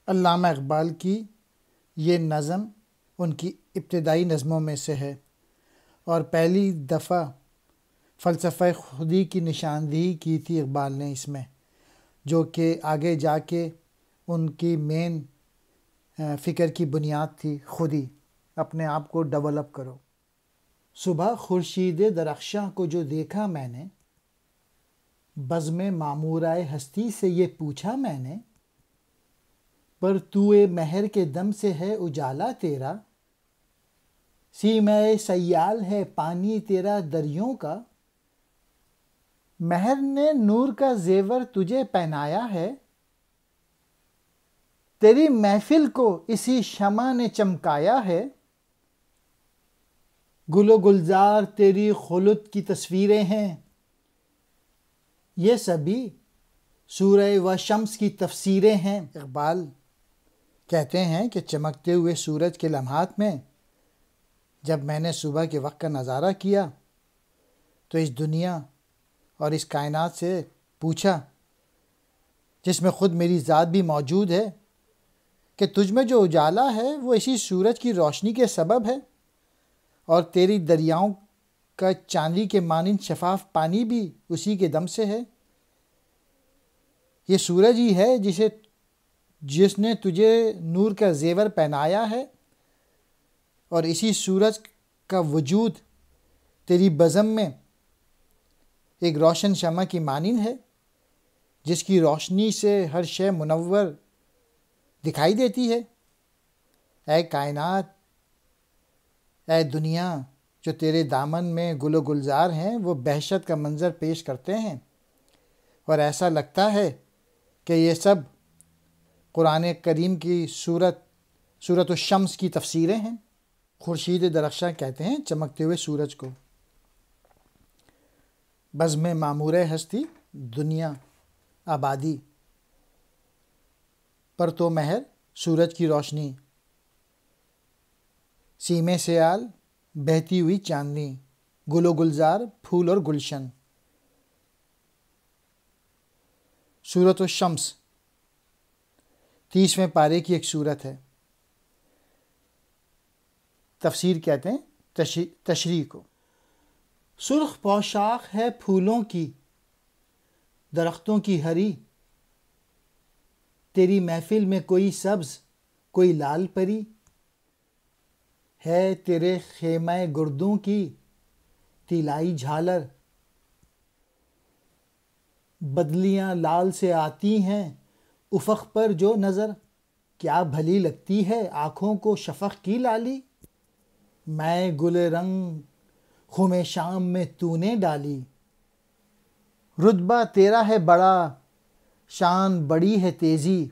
علامہ اقبال کی یہ نظم ان کی ابتدائی نظموں میں سے ہے اور پہلی دفعہ فلسفہ خودی کی نشاندہی کی تھی اقبال نے اس میں، جو کہ آگے جا کے ان کی مین فکر کی بنیاد تھی، خودی، اپنے آپ کو ڈیولپ کرو۔ صبح خورشید درخشاں کو جو دیکھا میں نے، بزم معمورۂ ہستی سے یہ پوچھا میں نے، پر توئے مہر کے دم سے ہے اجالا تیرا، سیمہ سیال ہے پانی تیرا دریوں کا، مہر نے نور کا زیور تجھے پہنایا ہے، تیری محفل کو اسی شمع نے چمکایا ہے، گل و گلزار تیری خلد کی تصویریں ہیں، یہ سبھی سورہ و شمس کی تفسیریں ہیں۔ اقبال کہتے ہیں کہ چمکتے ہوئے سورج کے لمحات میں جب میں نے صبح کے وقت کا نظارہ کیا تو اس دنیا اور اس کائنات سے پوچھا، جس میں خود میری ذات بھی موجود ہے، کہ تجھ میں جو اجالا ہے وہ اسی سورج کی روشنی کے سبب ہے، اور تیری دریاؤں کا چاندی کے مانند شفاف پانی بھی اسی کے دم سے ہے۔ یہ سورج ہی ہے جس نے تجھے نور کا زیور پہنایا ہے، اور اسی سورج کا وجود تیری بزم میں ایک روشن شمع کی مانند ہے، جس کی روشنی سے ہر شے منور دکھائی دیتی ہے۔ اے کائنات، اے دنیا، جو تیرے دامن میں گل و گلزار ہیں وہ بہشت کا منظر پیش کرتے ہیں، اور ایسا لگتا ہے کہ یہ سب قرآن کریم کی سورۃ الشمس کی تفسیریں ہیں۔ خورشید درخشاں کہتے ہیں چمکتے ہوئے سورج کو، بزم معمور ہستی دنیا آبادی، پر تو مہر سورج کی روشنی، سیمے سیال بہتی ہوئی چاندنی، گل و گلزار پھول اور گلشن۔ سورۃ الشمس 30ویں پارے کی ایک سورت ہے۔ تفسیر کہتے ہیں تشریح کو، سرخ پوشاک ہے پھولوں کی درختوں کی ہری، تیری محفل میں کوئی سبز کوئی لال پری، ہے تیرے خیمہ گردوں کی طلائی جھالر، بدلیاں لال سے آتی ہیں افق پر جو نظر، کیا بھلی لگتی ہے آنکھوں کو شفق کی لالی، میں گل رنگ خم شام میں تو نے ڈالی، رتبہ تیرا ہے بڑا شان بڑی ہے تیزی،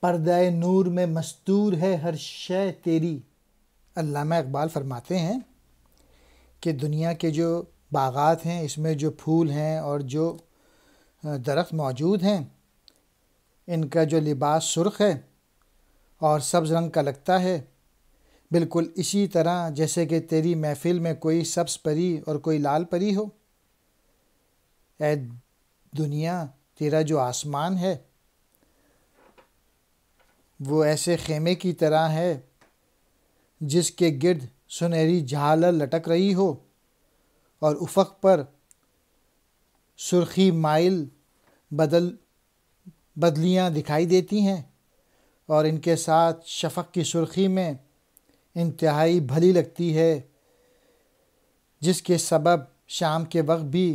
پردہ نور میں مستور ہے ہر شے تیری۔ علامہ اقبال فرماتے ہیں کہ دنیا کے جو باغات ہیں، اس میں جو پھول ہیں اور جو درخت موجود ہیں، ان کا جو لباس سرخ ہے اور سبز رنگ کا لگتا ہے، بالکل اسی طرح جیسے کہ تیری محفل میں کوئی سبز پری اور کوئی لال پری ہو۔ اے دنیا، تیرا جو آسمان ہے وہ ایسے خیمے کی طرح ہے جس کے گرد سنہری جھالر لٹک رہی ہو، اور افق پر سرخی مائل بدلیاں دکھائی دیتی ہیں، اور ان کے ساتھ شفق کی سرخی میں انتہائی بھلی لگتی ہے، جس کے سبب شام کے وقت بھی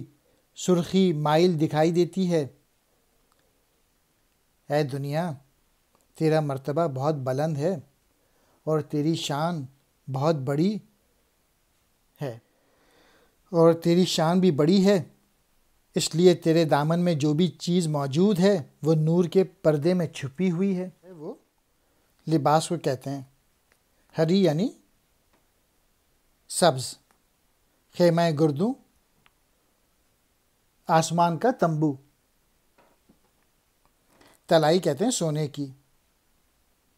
سرخی مائل دکھائی دیتی ہے۔ اے دنیا، تیرا مرتبہ بہت بلند ہے اور تیری شان بہت بڑی ہے، اور تیری شان بھی بڑی ہے، اس لیے تیرے دامن میں جو بھی چیز موجود ہے وہ نور کے پردے میں چھپی ہوئی ہے۔ وہ لباس کو کہتے ہیں ہری یعنی سبز، خیمہ گردوں آسمان کا تمبو، طلائی کہتے ہیں سونے کی،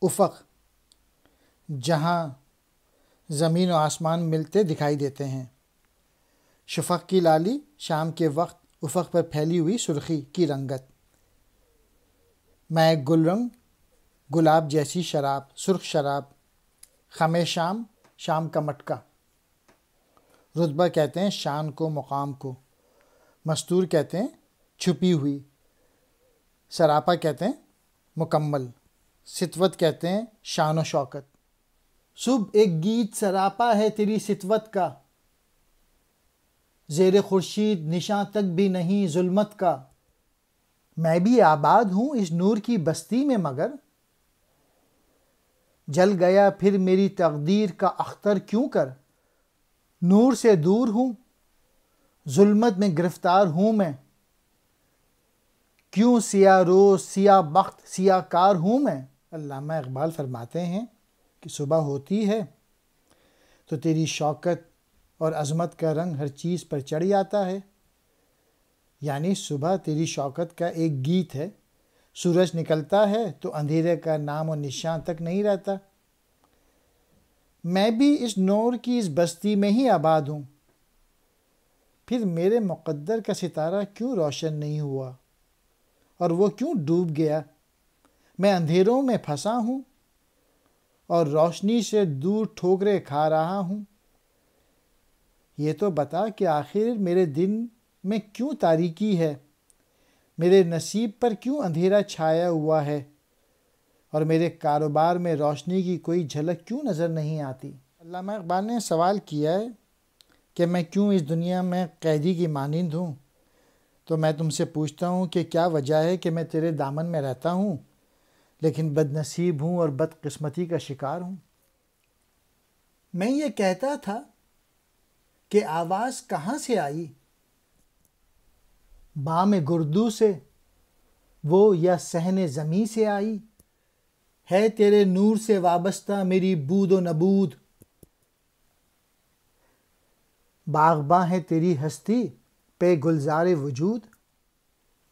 افق جہاں زمین و آسمان ملتے دکھائی دیتے ہیں، شفق کی لالی شام کے وقت افق پر پھیلی ہوئی سرخی کی رنگت، میں گل رنگ گلاب جیسی شراب، سرخ شراب، خم شام، شام کا مٹکا۔ رتبہ کہتے ہیں شان کو، مقام کو، مستور کہتے ہیں چھپی ہوئی، سراپا کہتے ہیں مکمل، ستوت کہتے ہیں شان و شوکت۔ صبح ایک گیت سراپا ہے تیری ستوت کا، زیر خورشید نشاں تک بھی نہیں ظلمت کا۔ میں بھی آباد ہوں اس نور کی بستی میں، مگر جل گیا پھر میری تقدیر کا اختر کیوں کر۔ نور سے دور ہوں، ظلمت میں گرفتار ہوں میں، کیوں سیاہ روز، سیاہ بخت، سیاہ کار ہوں میں۔ علامہ اقبال فرماتے ہیں کہ صبح ہوتی ہے تو تیری شوکت اور عظمت کا رنگ ہر چیز پر چڑھ جاتا ہے، یعنی صبح تیری شوکت کا ایک گیت ہے، سورج نکلتا ہے تو اندھیرے کا نام و نشان تک نہیں رہتا۔ میں بھی اس نور کی اس بستی میں ہی آباد ہوں، پھر میرے مقدر کا ستارہ کیوں روشن نہیں ہوا اور وہ کیوں ڈوب گیا۔ میں اندھیروں میں پھنسا ہوں اور روشنی سے دور ٹھوکریں کھا رہا ہوں۔ یہ تو بتا کہ آخر میرے دن میں کیوں تاریکی ہے، میرے نصیب پر کیوں اندھیرا چھایا ہوا ہے، اور میرے کاروبار میں روشنی کی کوئی جھلک کیوں نظر نہیں آتی۔ علامہ اقبال نے سوال کیا ہے کہ میں کیوں اس دنیا میں قیدی کی مانند ہوں، تو میں تم سے پوچھتا ہوں کہ کیا وجہ ہے کہ میں تیرے دامن میں رہتا ہوں لیکن بد نصیب ہوں اور بد قسمتی کا شکار ہوں۔ میں یہ کہتا تھا کہ آواز کہاں سے آئی، بام گردو سے وہ یا صحن زمیں سے آئی، ہے تیرے نور سے وابستہ میری بود و نبود۔ باغباں ہے تیری ہستی پہ گلزار وجود،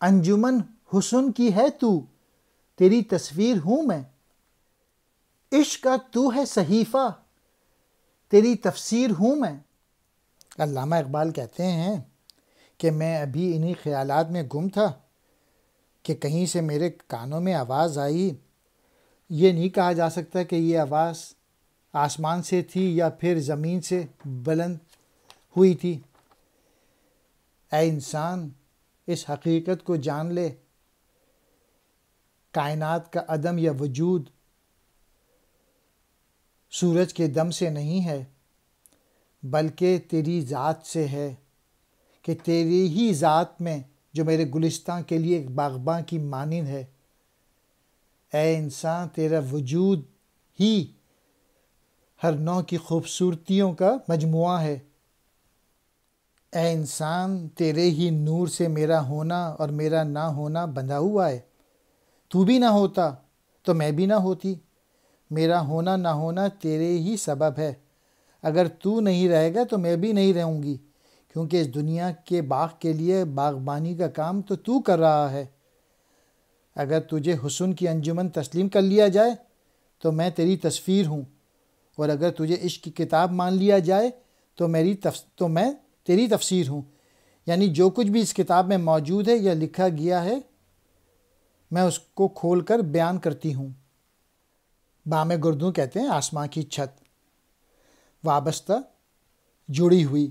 انجمن حسن کی ہے تو تیری تصویر ہوں میں، عشق کا تو ہے صحیفہ تیری تفسیر ہوں میں۔ علامہ اقبال کہتے ہیں کہ میں ابھی انہی خیالات میں گم تھا کہ کہیں سے میرے کانوں میں آواز آئی۔ یہ نہیں کہا جا سکتا کہ یہ آواز آسمان سے تھی یا پھر زمین سے بلند ہوئی تھی۔ اے انسان، اس حقیقت کو جان لے، کائنات کا عدم یا وجود سورج کے دم سے نہیں ہے بلکہ تیری ذات سے ہے، کہ تیری ہی ذات میں جو میرے گلستاں کے لیے ایک باغباں کی مانند ہے۔ اے انسان، تیرا وجود ہی ہر نوع کی خوبصورتیوں کا مجموعہ ہے۔ اے انسان، تیرے ہی نور سے میرا ہونا اور میرا نہ ہونا بندھا ہوا ہے۔ تو بھی نہ ہوتا تو میں بھی نہ ہوتی، میرا ہونا نہ ہونا تیرے ہی سبب ہے۔ اگر تو نہیں رہے گا تو میں بھی نہیں رہوں گی، کیونکہ اس دنیا کے باغ کے لیے باغبانی کا کام تو کر رہا ہے۔ اگر تجھے حسن کی انجمن تسلیم کر لیا جائے تو میں تیری تصویر ہوں، اور اگر تجھے عشق کی کتاب مان لیا جائے تو میں تیری تفسیر ہوں، یعنی جو کچھ بھی اس کتاب میں موجود ہے یا لکھا گیا ہے میں اس کو کھول کر بیان کرتی ہوں۔ بام گردوں کہتے ہیں آسمان کی چھت، وابستہ، جڑی ہوئی،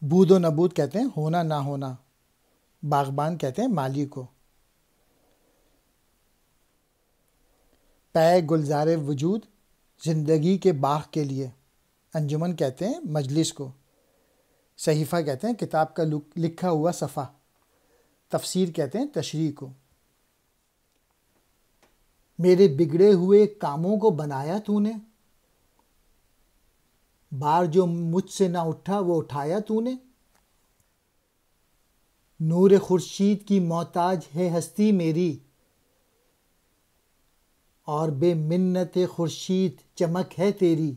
بود و نبود کہتے ہیں ہونا نہ ہونا، باغبان کہتے ہیں مالی کو۔ پے گلزار وجود، زندگی کے باغ کے لیے، انجمن کہتے ہیں مجلس کو، صحیفہ کہتے ہیں کتاب کا لکھا ہوا صفحہ، تفسیر کہتے ہیں تشریح کو۔ میرے بگڑے ہوئے کاموں کو بنایا تو نے، بار جو مجھ سے نہ اٹھا وہ اٹھایا تو نے۔ نور خورشید کی محتاج ہے ہستی میری، اور بے منت خورشید چمک ہے تیری۔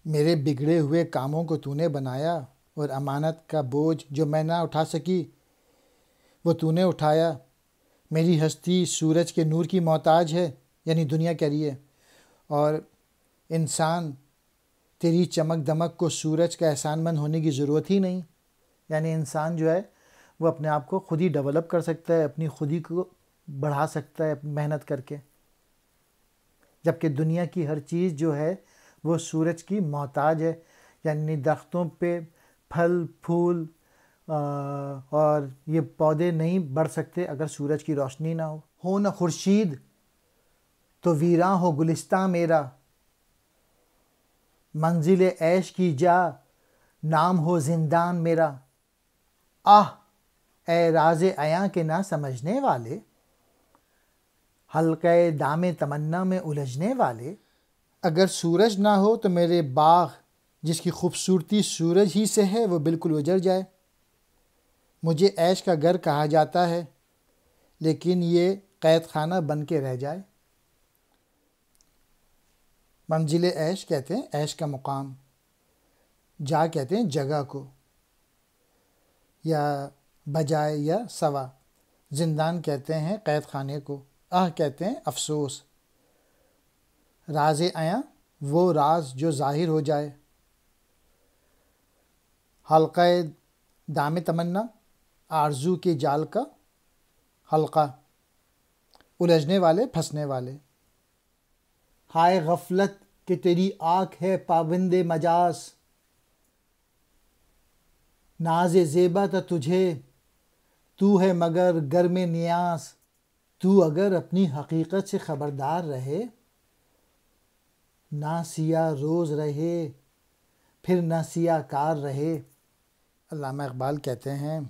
میرے بگڑے ہوئے کاموں کو تو نے بنایا، اور امانت کا بوجھ جو میں نہ اٹھا سکی وہ تو نے اٹھایا۔ میری ہستی سورج کے نور کی محتاج ہے، یعنی دنیا کہہ رہی ہے، اور انسان تیری چمک دمک کو سورج کا احسان مند ہونے کی ضرورت ہی نہیں، یعنی انسان جو ہے وہ اپنے آپ کو خود ہی ڈیولپ کر سکتا ہے، اپنی خودی کو بڑھا سکتا ہے محنت کر کے، جبکہ دنیا کی ہر چیز جو ہے وہ سورج کی محتاج ہے. یعنی درختوں پہ پھل پھول اور یہ پودے نہیں بڑھ سکتے اگر سورج کی روشنی نہ ہو نہ خورشید تو ویراں ہو گلستاں میرا، منزل عیش کی جا نام ہو زندان میرا. آہ اے راز عیاں کے نہ سمجھنے والے، حلقۂ دام تمنا میں الجھنے والے، اگر سورج نہ ہو تو میرے باغ جس کی خوبصورتی سورج ہی سے ہے وہ بالکل اجڑ جائے. مجھے عیش کا گھر کہا جاتا ہے لیکن یہ قید خانہ بن کے رہ جائے. منزل عیش کہتے ہیں عیش کا مقام، جا کہتے ہیں جگہ کو، یا بجائے یا سوا. زندان کہتے ہیں قید خانے کو، آہ کہتے ہیں افسوس. راز عیاں وہ راز جو ظاہر ہو جائے. حلقہ دام تمنا آرزو کے جال کا حلقہ، الجھنے والے پھنسنے والے. ہائے غفلت کہ تیری آنکھ ہے پابند مجاز، ناز زیبا تھا تجھے تو ہے مگر گرم نیاز. تو اگر اپنی حقیقت سے خبردار رہے، نہ سیاہ روز رہے پھر نہ سیاہ کار رہے. علامہ اقبال کہتے ہیں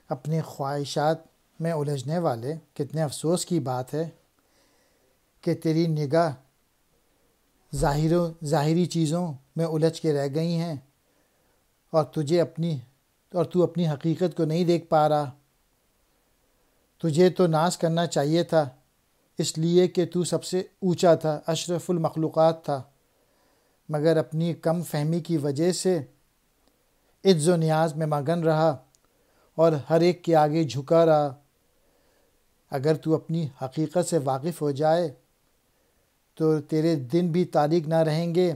اپنی خواہشات میں الجھنے والے، کتنے افسوس کی بات ہے کہ تیری نگاہ ظاہری چیزوں میں الجھ کے رہ گئی ہیں اور تو اپنی حقیقت کو نہیں دیکھ پا رہا. تجھے تو ناز کرنا چاہیے تھا اس لیے کہ تو سب سے اونچا تھا، اشرف المخلوقات تھا، مگر اپنی کم فہمی کی وجہ سے عجز و نیاز میں مگن رہا اور ہر ایک کے آگے جھکا رہا. اگر تو اپنی حقیقت سے واقف ہو جائے تو تیرے دن بھی تاریک نہ رہیں گے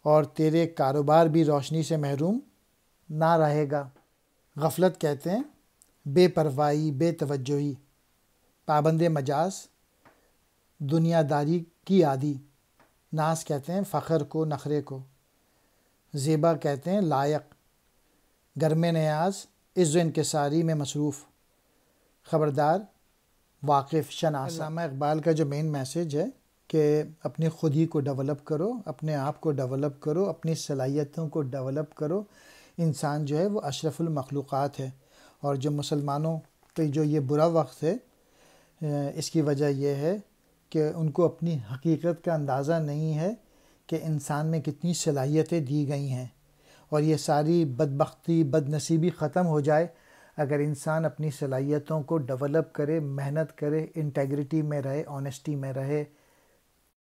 اور تیرے کاروبار بھی روشنی سے محروم نہ رہے گا. غفلت کہتے ہیں بے پرواہی، بے توجہی. پابند مجاز دنیا داری کی عادی. ناز کہتے ہیں فخر کو، نخرے کو. زیبا کہتے ہیں لائق. گرم نیاز عز و انکساری میں مصروف. خبردار، واقف، شناسا. علامہ اقبال کا جو مین میسیج ہے کہ اپنی خود ہی کو ڈیولپ کرو، اپنے آپ کو ڈیولپ کرو، اپنی صلاحیتوں کو ڈیولپ کرو. انسان جو ہے وہ اشرف المخلوقات ہے، اور جو مسلمانوں پہ جو یہ برا وقت ہے اس کی وجہ یہ ہے کہ ان کو اپنی حقیقت کا اندازہ نہیں ہے کہ انسان میں کتنی صلاحیتیں دی گئی ہیں. اور یہ ساری بدبختی، بد نصیبی ختم ہو جائے اگر انسان اپنی صلاحیتوں کو ڈیولپ کرے، محنت کرے، انٹیگریٹی میں رہے، آنیسٹی میں رہے.